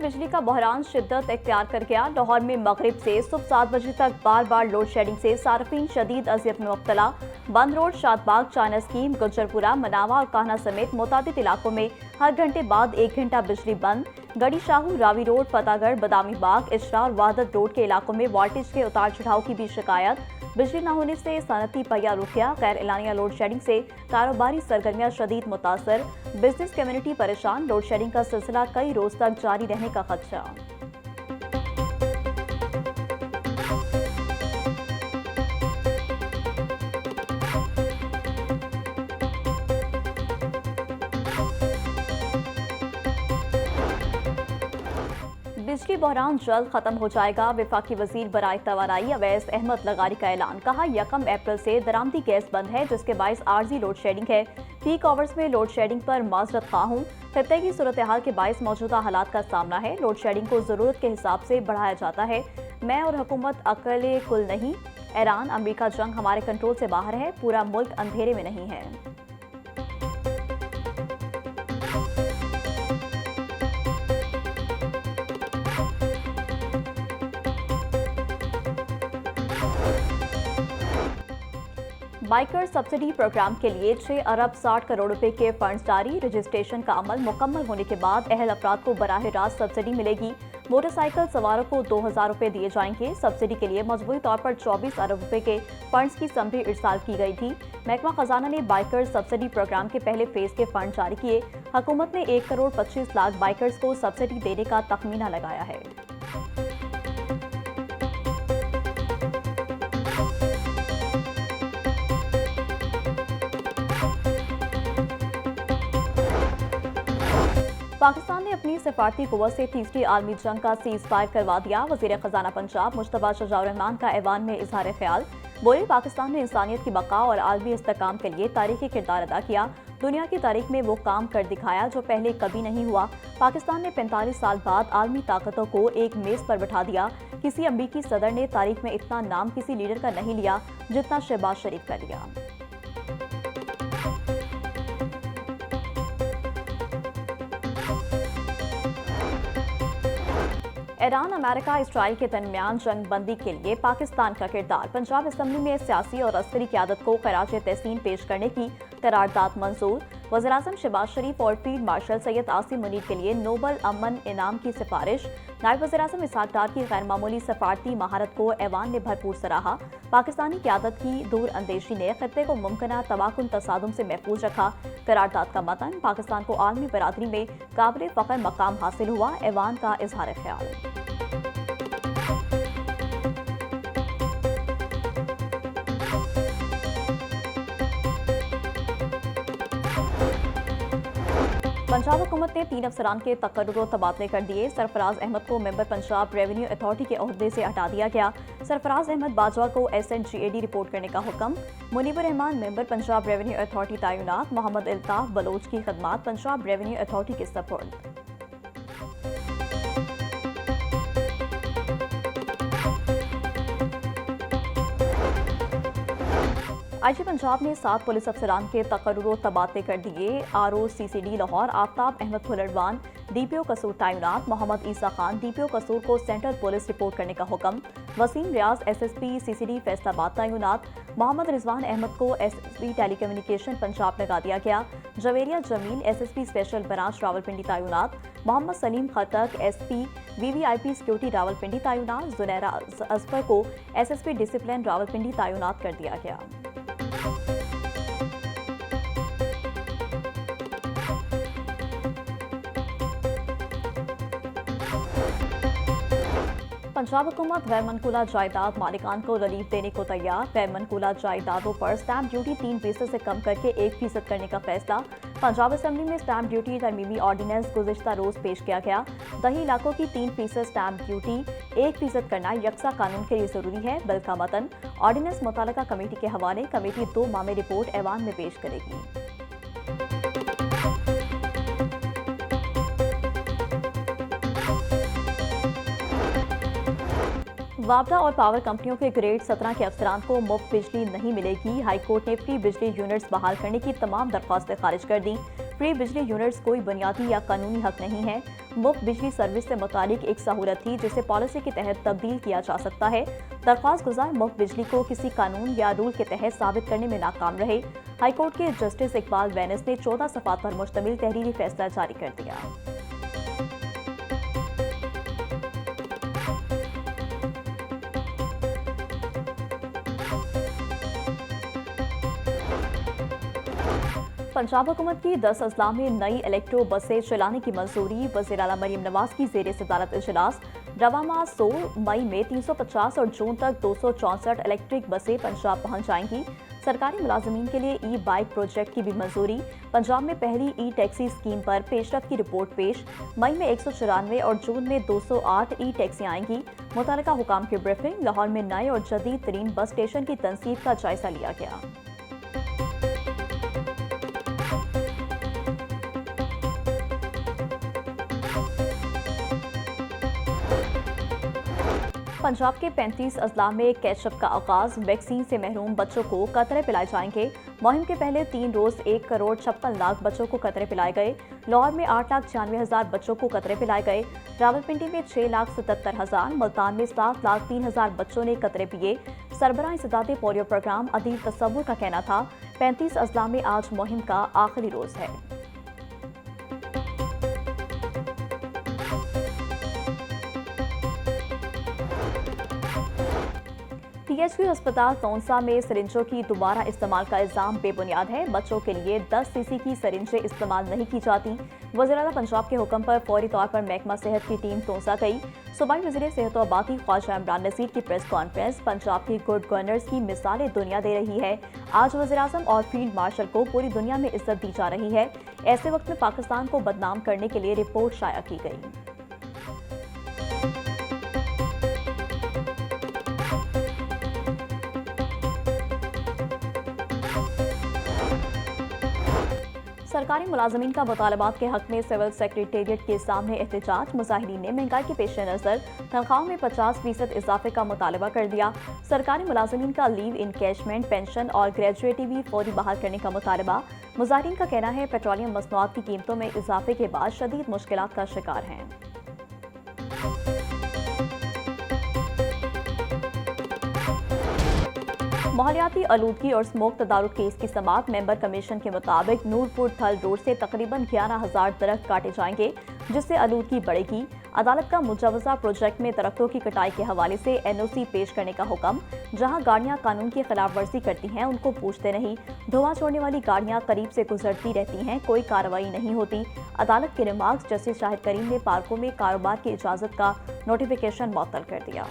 बिजली का बहरान शिद्दत इख्तियार कर गया। लाहौर में मगरिब से सुबह 7 बजे तक बार बार लोड शेडिंग से सार्फिन शदीद अजियत में मुब्तला। बंद road, Shadbagh, China scheme, Gujjarpura, मनावा और कान्हा समेत मुतादिद इलाकों में हर घंटे बाद 1 घंटा बिजली बंद। गढ़ी शाहू, रावी रोड, फतेहगढ़, बदामी बाग, इशरा और वादत रोड के इलाकों में वोल्टेज के उतार चढ़ाव की भी शिकायत। बिजली न होने से सनती पहिया रुकिया। गैर एलानिया लोड शेडिंग से कारोबारी सरगर्मियां शदीद मुतासर। बिजनेस कम्युनिटी परेशान। लोड शेडिंग का सिलसिला कई रोज तक जारी रहने का खदशा। बिजली बहरान जल्द खत्म हो जाएगा। वफाकी वजीर बराए तवानाई अवैस अहमद लगारी का ऐलान। कहा 1 अप्रैल से दरामदी गैस बंद है, जिसके बायस आर्जी लोड शेडिंग है। पीक आवर्स में लोड शेडिंग पर माजरत खा हूं। खत्ते की सूरत हाल के बायस मौजूदा हालात का सामना है। लोड शेडिंग को जरूरत के हिसाब से बढ़ाया जाता है। मैं और हुकूमत अकेले कुल नहीं। ईरान अमरीका जंग हमारे कंट्रोल से बाहर है। पूरा मुल्क अंधेरे में नहीं है। बाइकर सब्सिडी प्रोग्राम के लिए 6 अरब 60 करोड़ रुपए के फंड्स जारी। रजिस्ट्रेशन का अमल मुकम्मल होने के बाद अहल अफराद को बराह रास्त सब्सिडी मिलेगी। मोटरसाइकिल सवारों को 2000 रुपए दिए जाएंगे। सब्सिडी के लिए मजबूरी तौर पर 24 अरब रुपए के फंड्स की समरी इरसाल की गई थी। महकमा खजाना ने बाइकर सब्सिडी प्रोग्राम के पहले फेज के फंड जारी किए। हुकूमत ने 1 करोड़ 25 लाख बाइकर्स को सब्सिडी देने का तखमीना लगाया है। पाकिस्तान ने अपनी सिफारती कुव्वत से तीसरी आलमी जंग का सीज फायर करवा दिया। वजीर खजाना पंजाब मुश्तबा शजाउर्रहमान का ऐवान में इजहार ख्याल। बोले पाकिस्तान ने इंसानियत की बका और आलमी इस्तेहकाम के लिए तारीखी किरदार अदा किया। दुनिया की तारीख में वो काम कर दिखाया जो पहले कभी नहीं हुआ। पाकिस्तान ने 45 साल बाद आलमी ताकतों को एक मेज पर बैठा दिया। किसी अमरीकी सदर ने तारीख में इतना नाम किसी लीडर का नहीं लिया जितना शहबाज शरीफ का लिया। ईरान अमेरिका इसराइल के दरमियान जंग बंदी के लिए पाकिस्तान का किरदार। पंजाब असम्बली में सियासी और अस्करी क़यादत को खराज तहसीन पेश करने की करारदाद मंजूर। वज़ीर-ए-आज़म शहबाज शरीफ और फील्ड मार्शल सैयद आसिम मुनीर के लिए नोबल अमन इनाम की सिफारिश। नायब वज़ीर-ए-आज़म इसहाक डार की गैर मामूली सफारती महारत को ऐवान ने भरपूर सराहा। पाकिस्तानी क़यादत की दूर अंदेशी ने खत्ते को मुमकिन तबाकुन तसादुम से महफूज रखा। करारदाद का मतन पाकिस्तान को आलमी बरादरी में काबिल फ़ख्र मकाम हासिल हुआ। ऐवान का इजहार ख्याल। पंजाब हुकूमत ने 3 अफसरान के तकर्रुर और तबादले कर दिए। सरफराज अहमद को मेंबर पंजाब रेवेन्यू अथॉरिटी के ओहदे से हटा दिया गया। सरफराज अहमद बाजवा को SNGAD रिपोर्ट करने का हुक्म। Munibur Rehman member Punjab revenue authority तैनात। मोहम्मद इल्ताफ बलोच की खदमात पंजाब रेवेन्यू अथॉरिटी के सपुर्द। IG पंजाब ने 7 पुलिस अफसरान के तकर्रुर तबादले कर दिए। ROCCD लाहौर आफ्ताब अहमद फुलरवान DPO कसूर तैनात। मोहम्मद ईसा खान DPO कसूर को सेंट्रल पुलिस रिपोर्ट करने का हुक्म। वसीम रियाज SSP CCD फैसलाबाद तैनात। मोहम्मद रिजवान अहमद को SSP टेलीकम्युनिकेशन पंजाब लगा दिया गया। Javeria Jamil SSP special branch Rawalpindi तैनात। Mohammad Saleem Khattak SP VVIP security Rawalpindi तैनात। जुनैरा अजफर को SSP डिसिप्लिन रावलपिंडी तैनात कर दिया गया। पंजाब हुकूमत गैर मनकूला जायदाद मालिकान को रिलीफ देने को तैयार। गैर मनकूला जायदादों पर स्टैंप ड्यूटी 3% से कम करके 1% करने का फैसला। पंजाब असम्बली में स्टैंप ड्यूटी तरमीमी ऑर्डिनेंस गुज़िश्ता रोज पेश किया गया। दही इलाकों की 3% स्टैंप ड्यूटी 1% करना यकसा कानून के लिए जरूरी है। बिल का मतन ऑर्डिनेंस मुतल्लिका कमेटी के हवाले। कमेटी 2 माह में रिपोर्ट ऐवान में पेश करेगी। वापडा और पावर कंपनियों के ग्रेड 17 के अफसरान को मुफ्त बिजली नहीं मिलेगी। हाईकोर्ट ने फ्री बिजली यूनिट्स बहाल करने की तमाम दरख्वास्तें खारिज कर दी। फ्री बिजली यूनिट्स कोई बुनियादी या कानूनी हक नहीं है। मुफ्त बिजली सर्विस से मुतालिक एक सहूलत थी जिसे पॉलिसी के तहत तब्दील किया जा सकता है। दरख्वास्त गुजार मुफ्त बिजली को किसी कानून या रूल के तहत साबित करने में नाकाम रहे। हाईकोर्ट के जस्टिस इकबाल वैनस ने 14 सफ़ात पर मुश्तमिल तहरीरी फैसला जारी कर दिया। पंजाब हुकूमत की 10 अजला में नई इलेक्ट्रो बसें चलाने की मंजूरी। वज़ीर आला मरीम नवाज की ज़ेर सदारत इजलास। रवा माह 16 मई में 350 और जून तक 264 इलेक्ट्रिक बसें पंजाब पहुंच जाएंगी। सरकारी मुलाजमीन के लिए ई बाइक प्रोजेक्ट की भी मंजूरी। पंजाब में पहली ई टैक्सी स्कीम पर पेशरफ की रिपोर्ट पेश। मई में 194 और जून में 208 ई टैक्सी आएंगी। मुतल्लिका हुकाम की ब्रीफिंग। लाहौर में नए और जदीद तरीन बस स्टेशन की तनसीब का जायजा लिया गया। पंजाब के 35 अजला में कैचअप का आगाज। वैक्सीन से महरूम बच्चों को कतरे पिलाए जाएंगे। मुहिम के पहले 3 रोज 1 करोड़ 56 लाख बच्चों को कतरे पिलाए गए। लाहौर में 8,96,000 बच्चों को कतरे पिलाए गए। रावलपिंडी में 6,77,000, मुल्तान में 7,03,000 बच्चों ने कतरे पिए। सरबराह इंसदादे पोलियो प्रोग्राम अदील तसव्वुर का कहना था 35 अजला में आज मुहिम का आखिरी रोज है। THQ अस्पताल तौंसा में सिरिंजों की दोबारा इस्तेमाल का इल्जाम बेबुनियाद है। बच्चों के लिए 10 सीसी की सिरिंजें इस्तेमाल नहीं की जाती। वज़ीर आला पंजाब के हुक्म पर फौरी तौर पर महकमा सेहत की टीम तौंसा गई। सूबाई वज़ीर सेहत और आबादी ख्वाजा इमरान नज़ीर की प्रेस कॉन्फ्रेंस पंजाब की गुड गवर्नेंस की मिसालें दुनिया दे रही है। आज वज़ीर आज़म और फील्ड मार्शल को पूरी दुनिया में इज्जत दी जा रही है। ऐसे वक्त में पाकिस्तान को बदनाम करने के लिए रिपोर्ट शाया की गई। सरकारी मुलाजमीन का मुतालबात के हक में सिविल सेक्रेटेरिएट के सामने एहतजाज। मुजाहिरीन ने महंगाई के पेश नज़र तनख्वाहों में 50% इजाफे का मुतालबा कर दिया। सरकारी मुलाजमीन का लीव इनकैशमेंट, पेंशन और ग्रेजुएटी भी फौरी बहाल करने का मुतालबा। मुजाहिरीन का कहना है पेट्रोलियम मसनूआत की कीमतों में इजाफे के बाद शदीद मुश्किलात का शिकार हैं। माहौलियाती आलूदगी और स्मोक तदारुक केस की समाअत। मेंबर कमीशन के मुताबिक नूरपुर थल रोड से तकरीबन 11,000 दरख्त काटे जाएंगे जिससे आलूदगी बढ़ेगी। अदालत का मुजवजा प्रोजेक्ट में दरख्तों की कटाई के हवाले से NOC पेश करने का हुक्म। जहां गाड़ियां कानून की खिलाफ वर्जी करती हैं उनको पूछते नहीं। धुआं छोड़ने वाली गाड़ियां करीब से गुजरती रहती हैं, कोई कार्रवाई नहीं होती। अदालत के रिमार्क्स। जस्टिस शाहिद करीम ने पार्कों में कारोबार की इजाजत का नोटिफिकेशन मुअत्तल कर दिया।